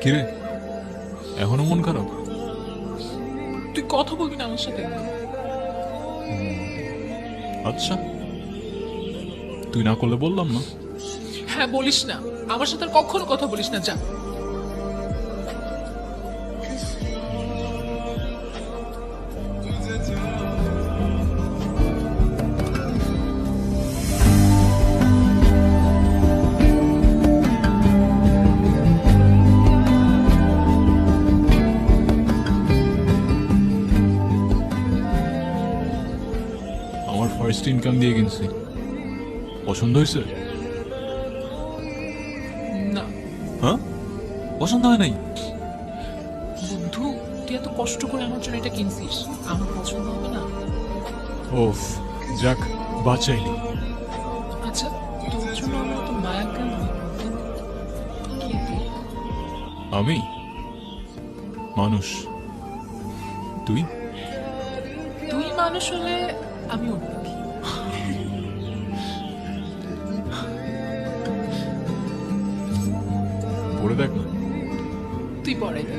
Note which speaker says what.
Speaker 1: কিরে, এখনো মন খারাপ?
Speaker 2: তুই কথা বলবি না আমার সাথে?
Speaker 1: আচ্ছা, তুই না করলে বললাম না।
Speaker 2: হ্যাঁ, বলিস না আমার সাথে আর কখনো কথা বলিস না, যা।
Speaker 1: আমার ফার্স্ট ইনকাম দিয়ে কিনছি, পছন্দ হয়েছে?
Speaker 2: না
Speaker 1: হ্যাঁ, পছন্দ হয় নাই?
Speaker 2: বন্ধু, তুই এত কষ্ট করে আমার জন্য এটা কিনছিস, আমার পছন্দ হবে না?
Speaker 1: ওফ, যাক বাঁচাইলি।
Speaker 2: আচ্ছা, তোর জন্য আমার তো মায়া কেন? কি তুই?
Speaker 1: আমি মানুষ, তুই?
Speaker 2: তুই মানুষ হলে আমি অন্য কি?
Speaker 1: পড়ে দেখ না।
Speaker 2: তুই পড়াই দে।